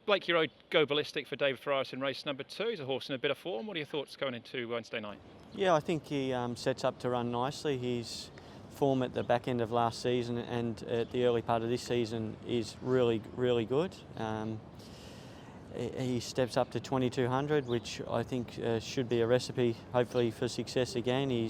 Blake, you rode Go Ballistic for David Ferraris in race number 2. He's a horse in a bit of form. What are your thoughts going into Wednesday night? Yeah, I think he sets up to run nicely. His form at the back end of last season and at the early part of this season is really, really good. He steps up to 2200, which I think should be a recipe, hopefully, for success again.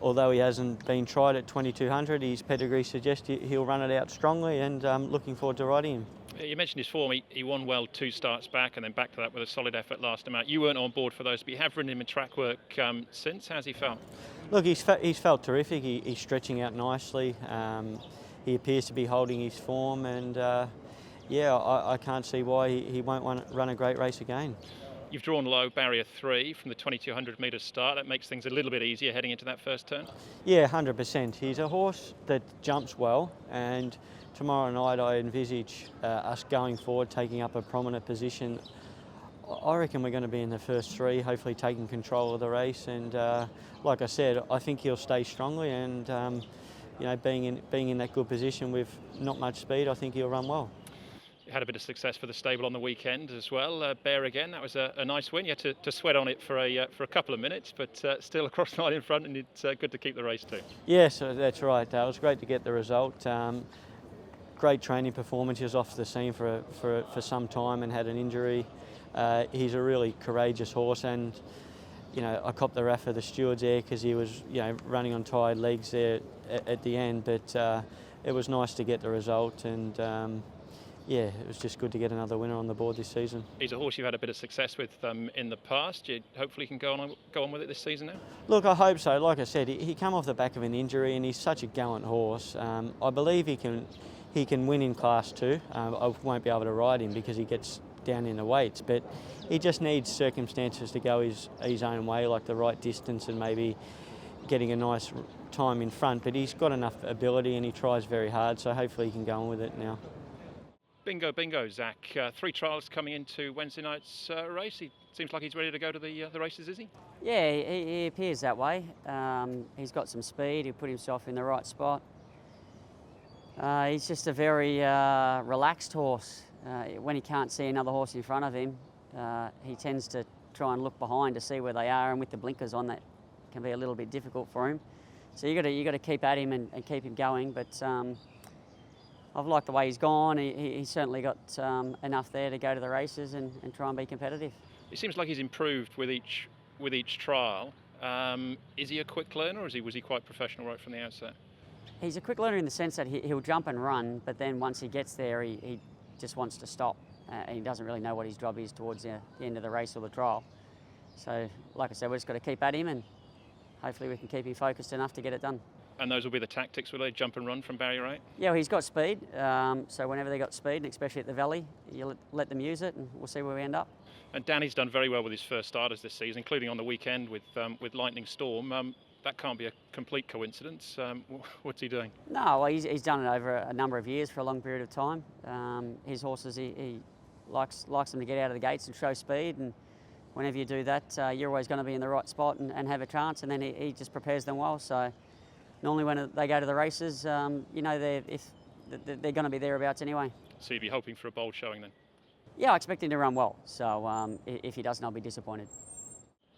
Although he hasn't been tried at 2200, his pedigree suggests he'll run it out strongly, and looking forward to riding him. You mentioned his form. He won well 2 starts back and then back to that with a solid effort last time out. You weren't on board for those, but you have ridden him in track work since. How's he felt? Look, he's felt terrific. He's stretching out nicely. He appears to be holding his form, and yeah, I can't see why he won't run a great race again. You've drawn low, barrier 3 from the 2200 metre start. That makes things a little bit easier heading into that first turn. Yeah, 100%. He's a horse that jumps well, and tomorrow night I envisage us going forward, taking up a prominent position. I reckon we're going to be in the first 3, hopefully taking control of the race. And like I said, I think he'll stay strongly, and you know, being in that good position with not much speed, I think he'll run well. Had a bit of success for the stable on the weekend as well. Bear again, that was a nice win. You had to sweat on it for a couple of minutes, but still across the line in front, and it's good to keep the race too. Yes, that's right. It was great to get the result. Great training performance. He was off the scene for some time and had an injury. He's a really courageous horse, and you know, I copped the wrath of the stewards there because he was, you know, running on tired legs there at the end. But it was nice to get the result, and yeah, it was just good to get another winner on the board this season. He's a horse you've had a bit of success with in the past. You hopefully can go on with it this season now? Look, I hope so. Like I said, he came off the back of an injury, and he's such a gallant horse. I believe he can win in Class 2. I won't be able to ride him because he gets down in the weights, but he just needs circumstances to go his own way, like the right distance and maybe getting a nice time in front. But he's got enough ability, and he tries very hard, so hopefully he can go on with it now. Bingo, bingo, Zach. 3 trials coming into Wednesday night's race. He seems like he's ready to go to the races, is he? Yeah, he appears that way. He's got some speed. He put himself in the right spot. He's just a very relaxed horse. When he can't see another horse in front of him, he tends to try and look behind to see where they are, and with the blinkers on, that can be a little bit difficult for him. So you got to keep at him and keep him going. But I've liked the way he's gone. He's certainly got enough there to go to the races and try and be competitive. It seems like he's improved with each trial. Is he a quick learner, or was he quite professional right from the outset? He's a quick learner in the sense that he'll jump and run, but then once he gets there, he just wants to stop. He doesn't really know what his job is towards the end of the race or the trial. So, like I said, we've just got to keep at him, and hopefully we can keep him focused enough to get it done. And those will be the tactics, will they? Jump and run from barrier 8? Yeah, well, he's got speed. So whenever they got speed, and especially at the Valley, you let them use it, and we'll see where we end up. And Danny's done very well with his first starters this season, including on the weekend with Lightning Storm. That can't be a complete coincidence. What's he doing? No, well, he's done it over a number of years for a long period of time. His horses, he likes them to get out of the gates and show speed, and whenever you do that, you're always going to be in the right spot and have a chance, and then he just prepares them well. So normally when they go to the races, you know, they're going to be thereabouts anyway. So you'd be hoping for a bold showing then? Yeah, I expect him to run well. So if he doesn't, I'll be disappointed.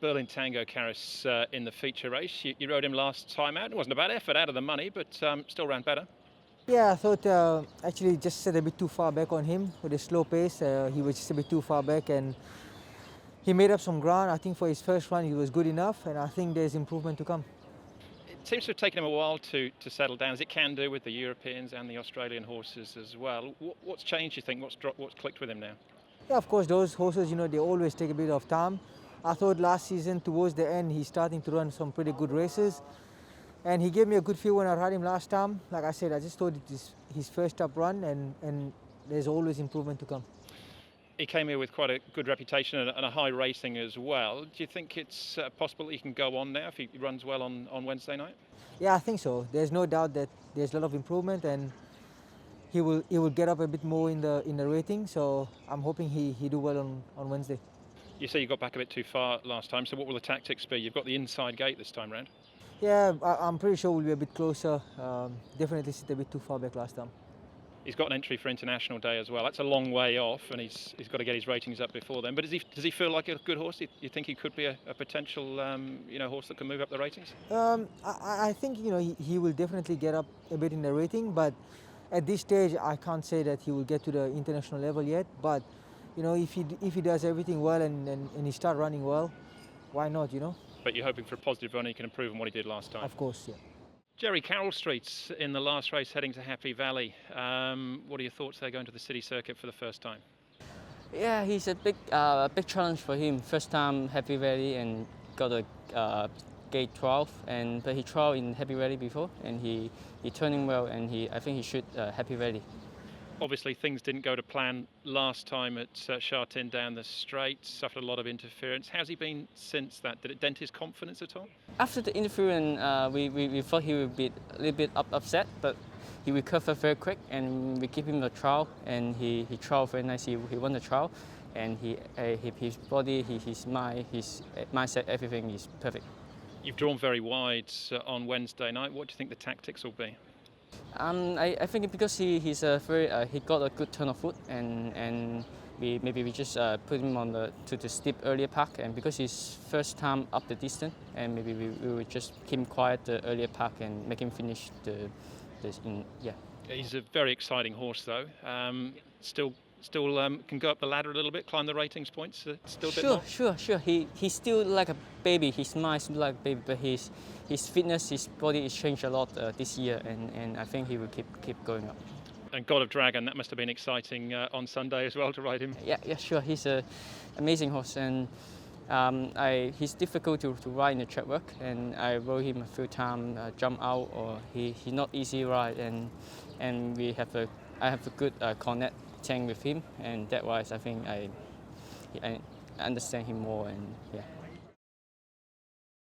Berlin Tango, Karis, in the feature race. You rode him last time out. It wasn't a bad effort, out of the money, but still ran better. Yeah, I thought actually just set a bit too far back on him with a slow pace. He was just a bit too far back, and he made up some ground. I think for his first run, he was good enough, and I think there's improvement to come. It seems to have taken him a while to settle down, as it can do with the Europeans and the Australian horses as well. What's changed, you think? What's clicked with him now? Yeah, of course, those horses, you know, they always take a bit of time. I thought last season, towards the end, he's starting to run some pretty good races. And he gave me a good feel when I rode him last time. Like I said, I just thought it is his first up run, and there's always improvement to come. He came here with quite a good reputation and a high racing as well. Do you think it's possible that he can go on now if he runs well on Wednesday night? Yeah, I think so. There's no doubt that there's a lot of improvement, and he will get up a bit more in the rating. So I'm hoping he do well on Wednesday. You say you got back a bit too far last time, so what will the tactics be? You've got the inside gate this time round. Yeah, I'm pretty sure we'll be a bit closer. Definitely sit a bit too far back last time. He's got an entry for International Day as well. That's a long way off, and he's got to get his ratings up before then. But does he feel like a good horse? Do you think he could be a potential horse that can move up the ratings? I think he will definitely get up a bit in the rating, but at this stage I can't say that he will get to the international level yet. But if he does everything well and he start running well, why not? But you're hoping for a positive run. He can improve on what he did last time. Of course, yeah. Jerry, Carroll Street's in the last race heading to Happy Valley. What are your thoughts there going to the city circuit for the first time? Yeah, he's a big challenge for him. First time Happy Valley and got a gate 12, but he trialled in Happy Valley before and he turning well, and I think he should Happy Valley. Obviously things didn't go to plan last time at Shartin down the straight, suffered a lot of interference. How's he been since that? Did it dent his confidence at all? After the interference, we thought he would be a little bit upset, but he recovered very quick, and we give him a trial, and he trialled very nicely. He won the trial, and his body, his mind, his mindset, everything is perfect. You've drawn very wide on Wednesday night. What do you think the tactics will be? I think because he got a good turn of foot, and we just put him on to the steep earlier park, and because he's first time up the distance, and maybe we would just keep him quiet the earlier park and make him finish yeah. He's a very exciting horse though. Still can go up the ladder a little bit, climb the ratings points. Still a bit more. Sure. He's still like a baby. His mind is like a baby, but his fitness, his body has changed a lot this year, and I think he will keep going up. And God of Dragon, that must have been exciting on Sunday as well to ride him. Yeah, sure. He's an amazing horse, and he's difficult to ride in the track work, and I rode him a few times, jump out, or he's not easy ride, and I have a good connect with him, and that wise I think I understand him more, and yeah.